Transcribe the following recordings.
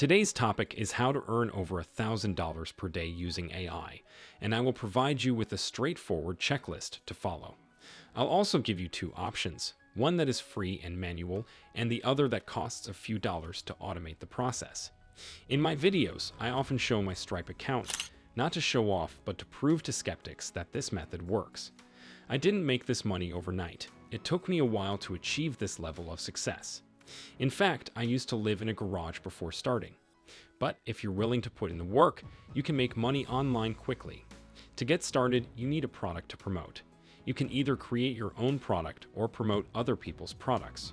Today's topic is how to earn over $1,000 per day using AI, and I will provide you with a straightforward checklist to follow. I'll also give you two options, one that is free and manual, and the other that costs a few dollars to automate the process. In my videos, I often show my Stripe account, not to show off, but to prove to skeptics that this method works. I didn't make this money overnight. It took me a while to achieve this level of success. In fact, I used to live in a garage before starting. But if you're willing to put in the work, you can make money online quickly. To get started, you need a product to promote. You can either create your own product or promote other people's products.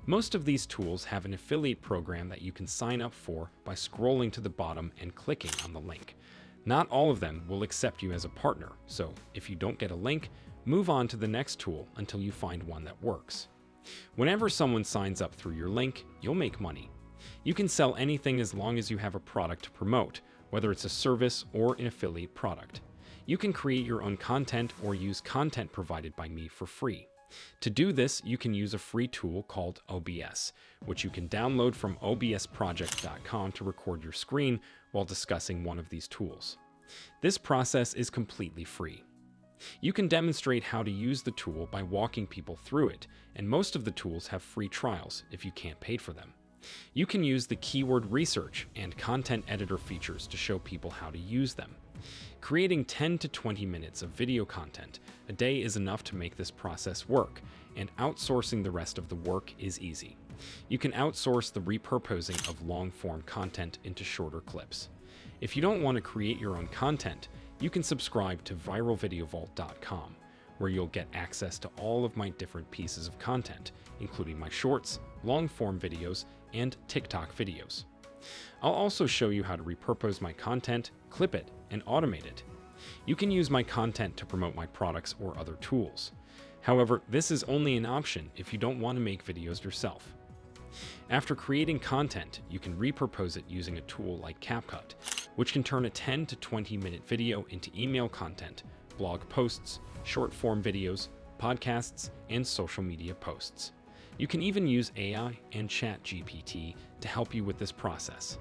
Most of these tools have an affiliate program that you can sign up for by scrolling to the bottom and clicking on the link. Not all of them will accept you as a partner, so if you don't get a link, move on to the next tool until you find one that works. Whenever someone signs up through your link, you'll make money. You can sell anything as long as you have a product to promote, whether it's a service or an affiliate product. You can create your own content or use content provided by me for free. To do this, you can use a free tool called OBS, which you can download from obsproject.com to record your screen while discussing one of these tools. This process is completely free. You can demonstrate how to use the tool by walking people through it, and most of the tools have free trials if you can't pay for them. You can use the keyword research and content editor features to show people how to use them. Creating 10 to 20 minutes of video content a day is enough to make this process work, and outsourcing the rest of the work is easy. You can outsource the repurposing of long-form content into shorter clips. If you don't want to create your own content, you can subscribe to viralvideovault.com, where you'll get access to all of my different pieces of content, including my shorts, long-form videos, and TikTok videos. I'll also show you how to repurpose my content, clip it, and automate it. You can use my content to promote my products or other tools. However, this is only an option if you don't want to make videos yourself. After creating content, you can repurpose it using a tool like CapCut, which can turn a 10 to 20-minute video into email content, blog posts, short-form videos, podcasts, and social media posts. You can even use AI and Chat GPT to help you with this process.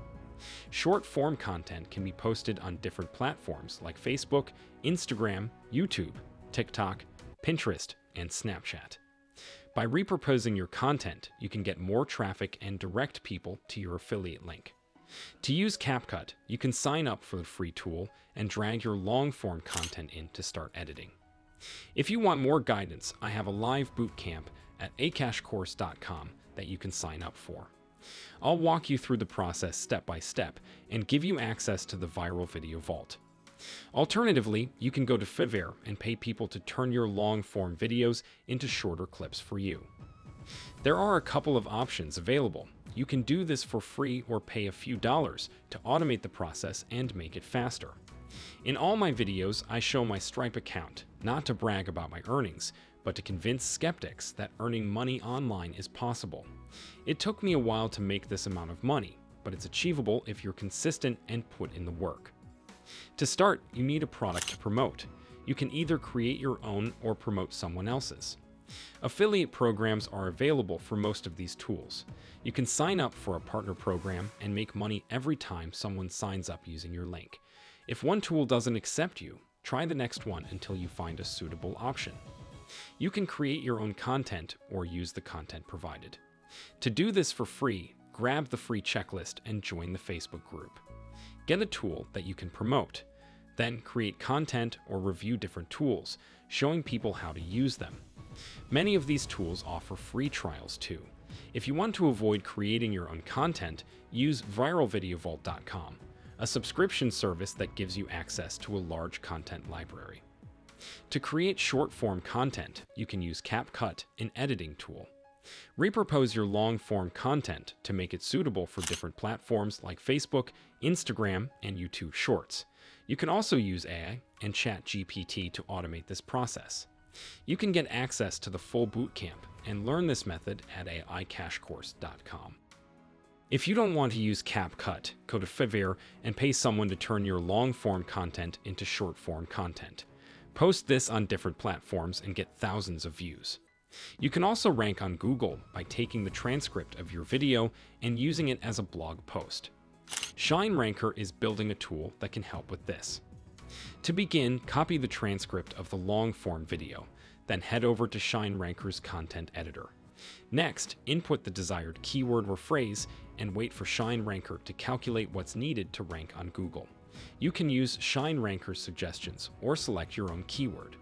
Short-form content can be posted on different platforms like Facebook, Instagram, YouTube, TikTok, Pinterest, and Snapchat. By repurposing your content, you can get more traffic and direct people to your affiliate link. To use CapCut, you can sign up for the free tool and drag your long-form content in to start editing. If you want more guidance, I have a live bootcamp at acashcourse.com that you can sign up for. I'll walk you through the process step by step and give you access to the Viral Video Vault. Alternatively, you can go to Fiverr and pay people to turn your long-form videos into shorter clips for you. There are a couple of options available. You can do this for free or pay a few dollars to automate the process and make it faster. In all my videos, I show my Stripe account, not to brag about my earnings, but to convince skeptics that earning money online is possible. It took me a while to make this amount of money, but it's achievable if you're consistent and put in the work. To start, you need a product to promote. You can either create your own or promote someone else's. Affiliate programs are available for most of these tools. You can sign up for a partner program and make money every time someone signs up using your link. If one tool doesn't accept you, try the next one until you find a suitable option. You can create your own content or use the content provided. To do this for free, grab the free checklist and join the Facebook group. Get a tool that you can promote. Then create content or review different tools, showing people how to use them. Many of these tools offer free trials too. If you want to avoid creating your own content, use viralvideovault.com, a subscription service that gives you access to a large content library. To create short-form content, you can use CapCut, an editing tool. Repurpose your long-form content to make it suitable for different platforms like Facebook, Instagram, and YouTube Shorts. You can also use AI and Chat GPT to automate this process. You can get access to the full bootcamp and learn this method at AICashcourse.com. If you don't want to use CapCut, go to Fiverr and pay someone to turn your long-form content into short-form content. Post this on different platforms and get thousands of views. You can also rank on Google by taking the transcript of your video and using it as a blog post. ShineRanker is building a tool that can help with this. To begin, copy the transcript of the long-form video, then head over to ShineRanker's content editor. Next, input the desired keyword or phrase and wait for ShineRanker to calculate what's needed to rank on Google. You can use ShineRanker's suggestions or select your own keyword.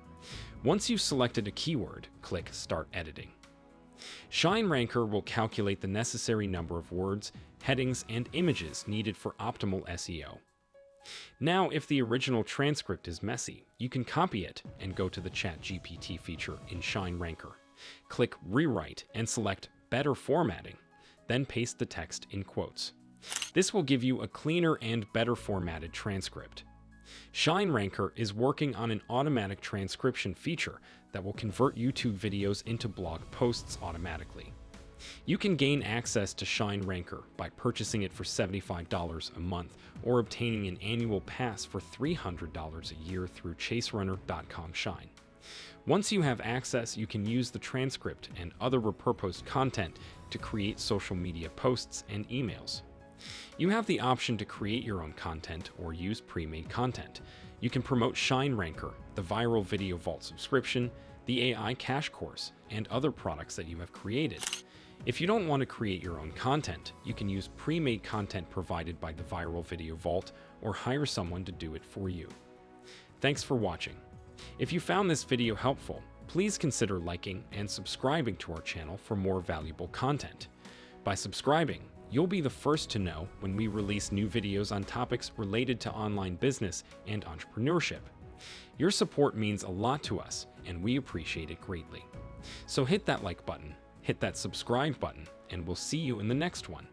Once you've selected a keyword, click Start Editing. ShineRanker will calculate the necessary number of words, headings, and images needed for optimal SEO. Now, if the original transcript is messy, you can copy it and go to the Chat GPT feature in ShineRanker. Click Rewrite and select Better Formatting, then paste the text in quotes. This will give you a cleaner and better formatted transcript. ShineRanker is working on an automatic transcription feature that will convert YouTube videos into blog posts automatically. You can gain access to ShineRanker by purchasing it for $75 a month or obtaining an annual pass for $300 a year through chaserunner.com/shine. Once you have access, you can use the transcript and other repurposed content to create social media posts and emails. You have the option to create your own content or use pre-made content. You can promote ShineRanker, the Viral Video Vault subscription, the AI Cash course, and other products that you have created. If you don't want to create your own content, you can use pre-made content provided by the Viral Video Vault or hire someone to do it for you. Thanks for watching. If you found this video helpful, please consider liking and subscribing to our channel for more valuable content. By subscribing, you'll be the first to know when we release new videos on topics related to online business and entrepreneurship. Your support means a lot to us, and we appreciate it greatly. So hit that like button, hit that subscribe button, and we'll see you in the next one.